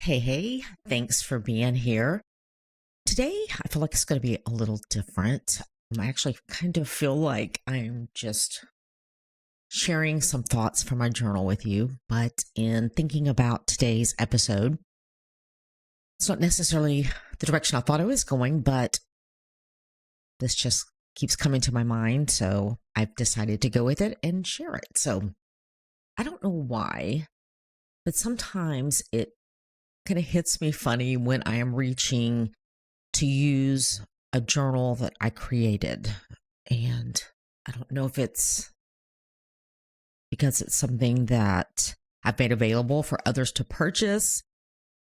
Hey, thanks for being here. Today, I feel like it's going to be a little different. I actually kind of feel like I'm just sharing some thoughts from my journal with you, but in thinking about today's episode, it's not necessarily the direction I thought I was going, but this just keeps coming to my mind. So I've decided to go with it and share it. So I don't know why, but sometimes it kind of hits me funny when I am reaching to use a journal that I created. And I don't know if it's because it's something that I've made available for others to purchase,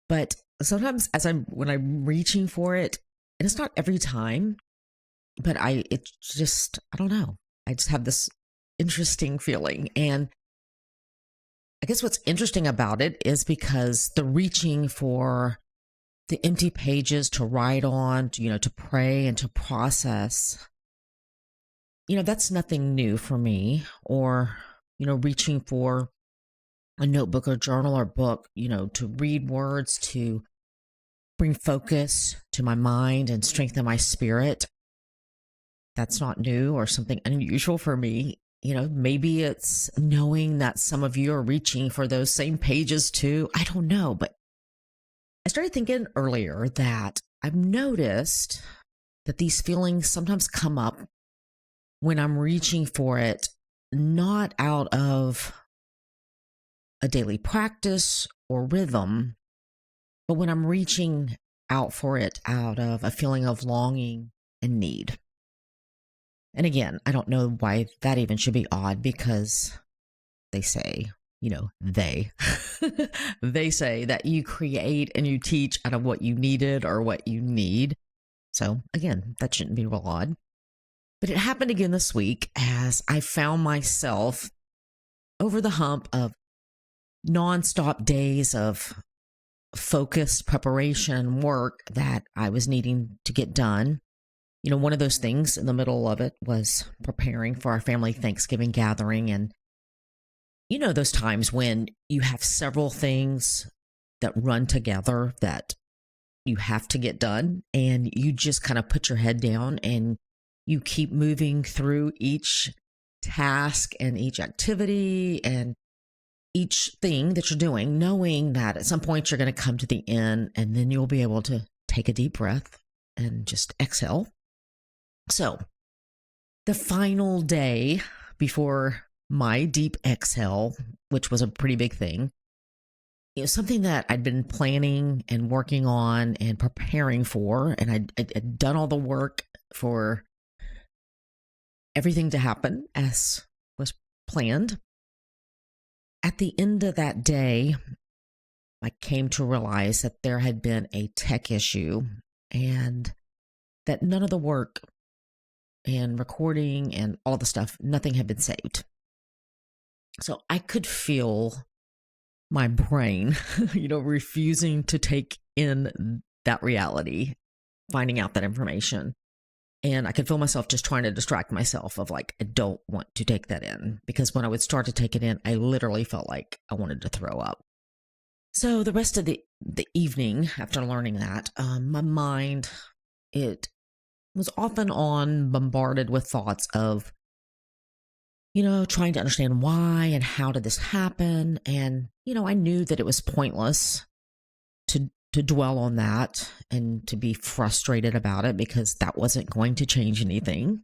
but sometimes when I'm reaching for it, and it's not every time, but I don't know. I just have this interesting feeling. And I guess what's interesting about it is because the reaching for the empty pages to write on, to pray and to process, that's nothing new for me. Or, reaching for a notebook or journal or book, to read words, to bring focus to my mind and strengthen my spirit. That's not new or something unusual for me. Maybe it's knowing that some of you are reaching for those same pages too. I don't know, but I started thinking earlier that I've noticed that these feelings sometimes come up when I'm reaching for it, not out of a daily practice or rhythm, but when I'm reaching out for it out of a feeling of longing and need. And again, I don't know why that even should be odd because they say, they they say that you create and you teach out of what you needed or what you need. So again, that shouldn't be real odd. But it happened again this week as I found myself over the hump of nonstop days of focused preparation work that I was needing to get done. One of those things in the middle of it was preparing for our family Thanksgiving gathering. And those times when you have several things that run together that you have to get done, and you just kind of put your head down and you keep moving through each task and each activity and each thing that you're doing, knowing that at some point you're going to come to the end and then you'll be able to take a deep breath and just exhale. So the final day before my deep exhale, which was a pretty big thing, something that I'd been planning and working on and preparing for, and I'd done all the work for everything to happen as was planned. At the end of that day, I came to realize that there had been a tech issue and that none of the work and recording and all the stuff, nothing had been saved. So I could feel my brain, refusing to take in that reality, finding out that information. And I could feel myself just trying to distract myself of like, I don't want to take that in, because when I would start to take it in, I literally felt like I wanted to throw up. So the rest of the evening after learning that, my mind, it was often on bombarded with thoughts of, trying to understand why and how did this happen. And, I knew that it was pointless to dwell on that and to be frustrated about it because that wasn't going to change anything.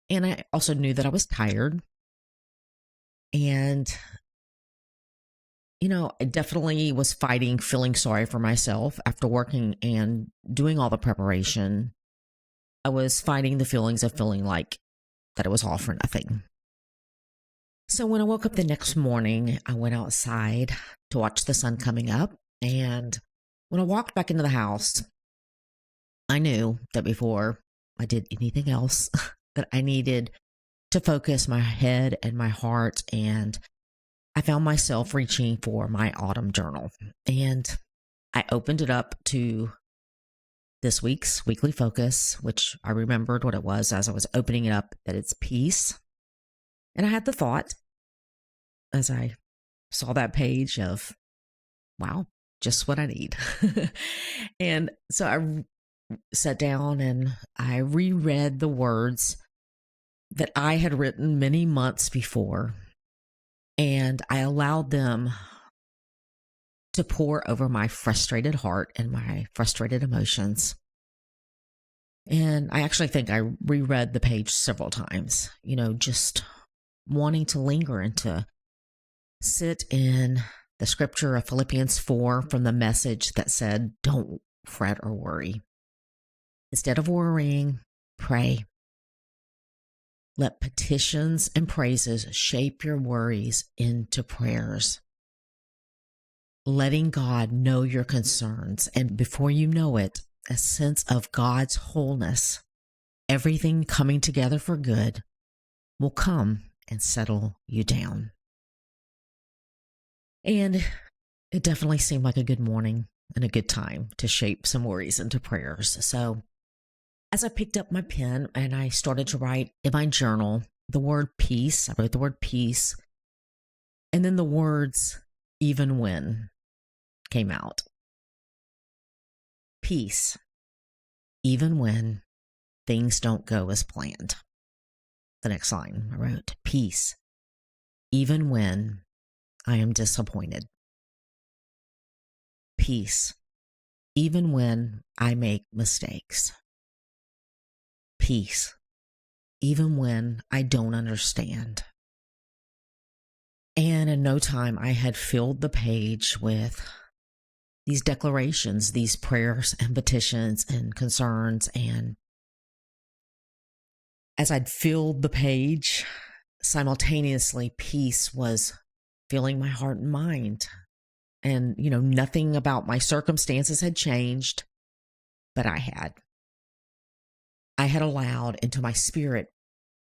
And I also knew that I was tired. And, I definitely was fighting feeling sorry for myself after working and doing all the preparation. I was fighting the feelings of feeling like that it was all for nothing. So when I woke up the next morning, I went outside to watch the sun coming up. And when I walked back into the house, I knew that before I did anything else, that I needed to focus my head and my heart. And I found myself reaching for my autumn journal. And I opened it up to this week's weekly focus, which I remembered what it was as I was opening it up, that it's peace. And I had the thought as I saw that page of wow, just what I need. And so sat down and I reread the words that I had written many months before, and I allowed them to pour over my frustrated heart and my frustrated emotions. And I actually think I reread the page several times, just wanting to linger and to sit in the scripture of Philippians 4 from the Message that said, don't fret or worry. Instead of worrying, pray. Let petitions and praises shape your worries into prayers. Letting God know your concerns, and before you know it, a sense of God's wholeness, everything coming together for good, will come and settle you down. And it definitely seemed like a good morning and a good time to shape some worries into prayers. So as I picked up my pen and I started to write in my journal the word peace, I wrote the word peace, and then the words even when came out. Peace, even when things don't go as planned. The next line I wrote, peace, even when I am disappointed. Peace, even when I make mistakes. Peace, even when I don't understand. And in no time, I had filled the page with these declarations, these prayers and petitions and concerns. And as I'd filled the page, simultaneously, peace was filling my heart and mind. And, nothing about my circumstances had changed, but I had. I had allowed into my spirit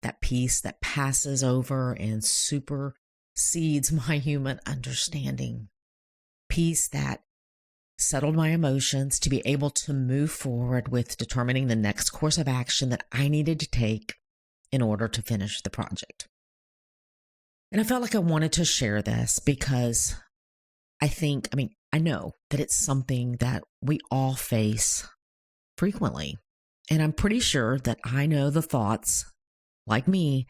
that peace that passes over and supersedes my human understanding. Peace that settled my emotions to be able to move forward with determining the next course of action that I needed to take in order to finish the project. And I felt like I wanted to share this because I know that it's something that we all face frequently. And I'm pretty sure that I know the thoughts, like me,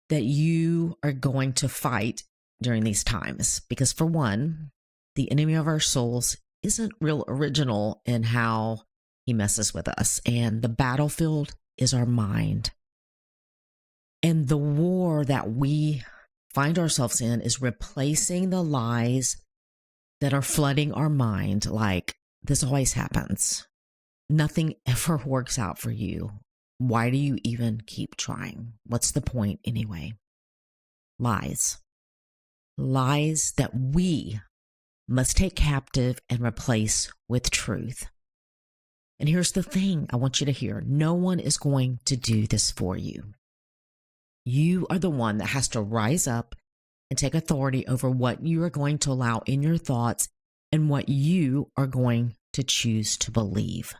that you are going to fight during these times. Because for one, the enemy of our souls isn't real original in how he messes with us. And the battlefield is our mind. And the war that we find ourselves in is replacing the lies that are flooding our mind, like, this always happens. Nothing ever works out for you. Why do you even keep trying? What's the point anyway? Lies. Lies that we must take captive and replace with truth. And here's the thing I want you to hear. No one is going to do this for you. You are the one that has to rise up and take authority over what you are going to allow in your thoughts and what you are going to choose to believe.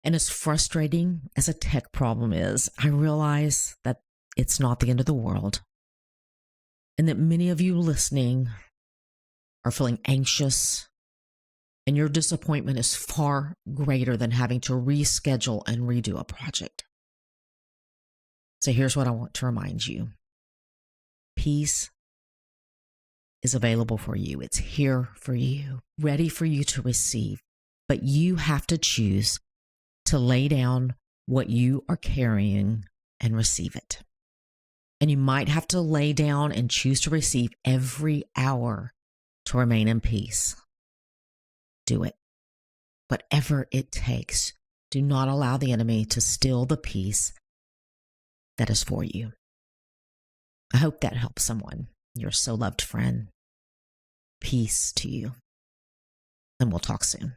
And as frustrating as a tech problem is, I realize that it's not the end of the world. And that many of you listening are feeling anxious, and your disappointment is far greater than having to reschedule and redo a project. So here's what I want to remind you. Peace is available for you. It's here for you, ready for you to receive. But you have to choose to lay down what you are carrying and receive it. And you might have to lay down and choose to receive every hour to remain in peace. Do it. Whatever it takes. Do not allow the enemy to steal the peace that is for you. I hope that helps someone. You're so loved, friend. Peace to you. And we'll talk soon.